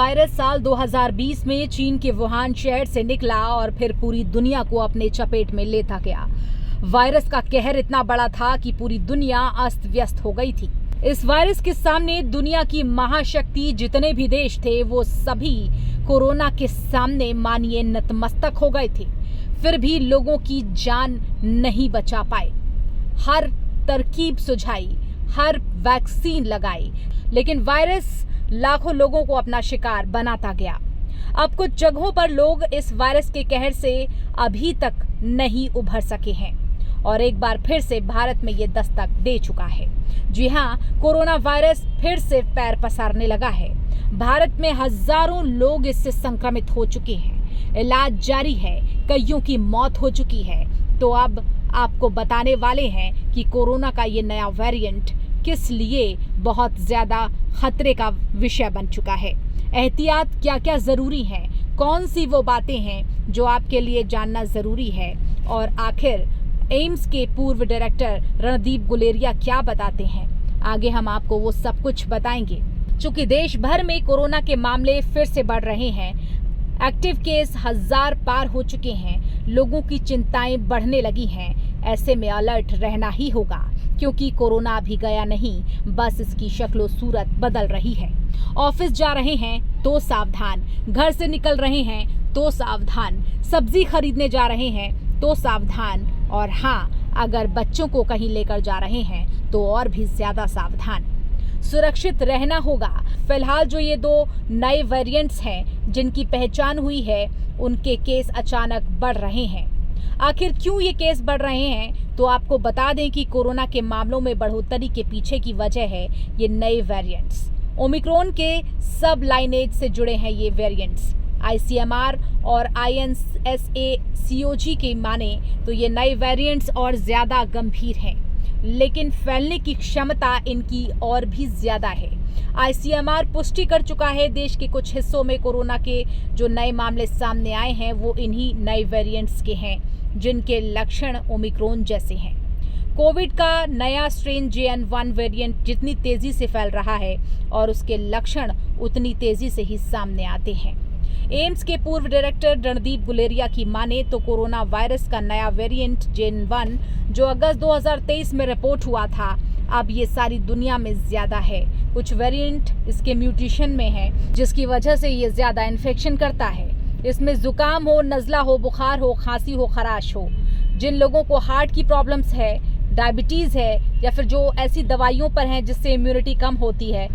Virus साल 2020 में चीन के वुहान शहर से निकला और फिर पूरी दुनिया को अपने चपेट में लेता गया। वायरस का कहर इतना बड़ा था कि पूरी दुनिया अस्त व्यस्त हो गई थी। इस वायरस के सामने दुनिया की महाशक्ति जितने भी देश थे वो सभी कोरोना के सामने मानिए नतमस्तक हो गए थे। फिर भी लोगों की जान नहीं बचा पाए। हर तरकीब सुझाई, हर वैक्सीन लगाई, लेकिन वायरस लाखों लोगों को अपना शिकार बनाता गया। अब कुछ जगहों पर लोग इस वायरस के कहर से अभी तक नहीं उभर सके हैं और एक बार फिर से भारत में ये दस्तक दे चुका है। जी हाँ, कोरोना वायरस फिर से पैर पसारने लगा है। भारत में हजारों लोग इससे संक्रमित हो चुके हैं। इलाज जारी है, कईयों की मौत हो चुकी है। तो अब आपको बताने वाले हैं कि कोरोना का ये नया वेरिएंट किस लिए बहुत ज्यादा खतरे का विषय बन चुका है। एहतियात क्या क्या जरूरी है, कौन सी वो बातें हैं जो आपके लिए जानना जरूरी है, और आखिर एम्स के पूर्व डायरेक्टर रणदीप गुलेरिया क्या बताते हैं। आगे हम आपको वो सब कुछ बताएंगे। चूंकि देश भर में कोरोना के मामले फिर से बढ़ रहे हैं, एक्टिव केस 1000 पार हो चुके हैं, लोगों की चिंताएं बढ़ने लगी हैं, ऐसे में अलर्ट रहना ही होगा, क्योंकि कोरोना अभी गया नहीं, बस इसकी शक्लो सूरत बदल रही है। ऑफिस जा रहे हैं तो सावधान, घर से निकल रहे हैं तो सावधान, सब्जी खरीदने जा रहे हैं तो सावधान, और हाँ, अगर बच्चों को कहीं लेकर जा रहे हैं तो और भी ज्यादा सावधान। सुरक्षित रहना होगा। फिलहाल जो ये 2 नए वेरिएंट्स हैं जिनकी पहचान हुई है, उनके केस अचानक बढ़ रहे हैं। आखिर क्यों ये केस बढ़ रहे हैं, तो आपको बता दें कि कोरोना के मामलों में बढ़ोतरी के पीछे की वजह है ये नए वेरिएंट्स। ओमिक्रॉन के सब लाइनेज से जुड़े हैं ये वेरिएंट्स। ICMR और INSA-CoG की माने तो ये नए वेरिएंट्स और ज्यादा गंभीर हैं, लेकिन फैलने की क्षमता इनकी और भी ज्यादा है। ICMR पुष्टि कर चुका है देश के कुछ हिस्सों में कोरोना के जो नए मामले सामने आए हैं वो इन्हीं नए वेरिएंट्स के हैं, जिनके लक्षण ओमिक्रॉन जैसे हैं। कोविड का नया स्ट्रेन JN.1 वेरिएंट जितनी तेजी से फैल रहा है और उसके लक्षण उतनी तेजी से ही सामने आते हैं। एम्स के पूर्व डायरेक्टर रणदीप गुलेरिया की माने तो कोरोना वायरस का नया वेरिएंट JN.1 जो अगस्त 2023 में रिपोर्ट हुआ था, अब ये सारी दुनिया में ज्यादा है। कुछ वेरिएंट इसके म्यूटेशन में है, जिसकी वजह से ये ज्यादा इन्फेक्शन करता है। इसमें जुकाम हो, नज़ला हो, बुखार हो, खांसी हो, खराश हो। जिन लोगों को हार्ट की प्रॉब्लम्स है, डायबिटीज है, या फिर जो ऐसी दवाइयों पर हैं जिससे इम्यूनिटी कम होती है,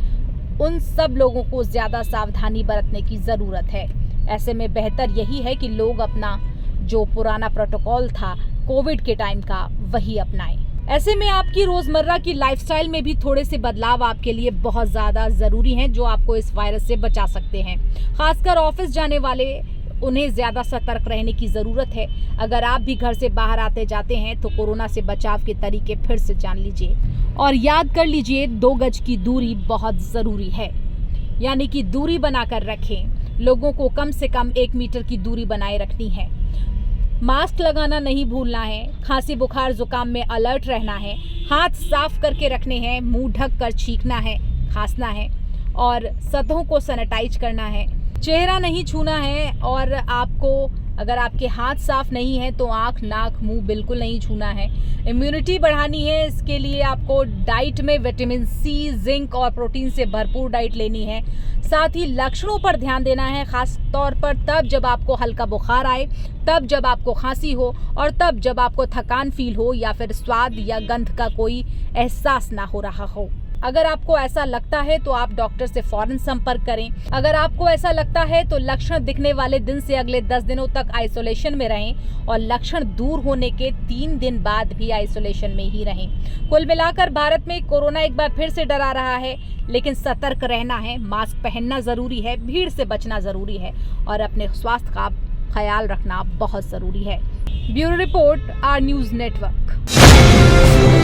उन सब लोगों को ज्यादा सावधानी बरतने की जरूरत है। ऐसे में बेहतर यही है कि लोग अपना जो पुराना प्रोटोकॉल था कोविड के टाइम का वही अपनाएं। ऐसे में आपकी रोजमर्रा की लाइफस्टाइल में भी थोड़े से बदलाव आपके लिए बहुत ज्यादा जरूरी हैं, जो आपको इस वायरस से बचा सकते हैं। खासकर ऑफिस जाने वाले, उन्हें ज्यादा सतर्क रहने की जरूरत है। अगर आप भी घर से बाहर आते जाते हैं तो कोरोना से बचाव के तरीके फिर से जान लीजिए और याद कर लीजिए 2 गज की दूरी बहुत जरूरी है, यानी कि दूरी बनाकर रखें। लोगों को कम से कम 1 मीटर की दूरी बनाए रखनी है। मास्क लगाना नहीं भूलना है। खांसी, बुखार, जुकाम में अलर्ट रहना है। हाथ साफ करके रखने हैं, मुंह ढक कर छींकना है, खांसना है और सतहों को सैनिटाइज करना है। चेहरा नहीं छूना है, और आपको अगर आपके हाथ साफ नहीं है तो आंख, नाक, मुंह बिल्कुल नहीं छूना है। इम्यूनिटी बढ़ानी है, इसके लिए आपको डाइट में विटामिन C, जिंक और प्रोटीन से भरपूर डाइट लेनी है। साथ ही लक्षणों पर ध्यान देना है, खास तौर पर तब जब आपको हल्का बुखार आए, तब जब आपको खांसी हो, और तब जब आपको थकान फील हो या फिर स्वाद या गंध का कोई एहसास ना हो रहा हो। अगर आपको ऐसा लगता है तो आप डॉक्टर से फौरन संपर्क करें। अगर आपको ऐसा लगता है तो लक्षण दिखने वाले दिन से अगले 10 दिनों तक आइसोलेशन में रहें और लक्षण दूर होने के 3 दिन बाद भी आइसोलेशन में ही रहें। कुल मिलाकर भारत में कोरोना एक बार फिर से डरा रहा है, लेकिन सतर्क रहना है, मास्क पहनना जरूरी है, भीड़ से बचना जरूरी है और अपने स्वास्थ्य का ख्याल रखना बहुत जरूरी है। Bureau report, R news network.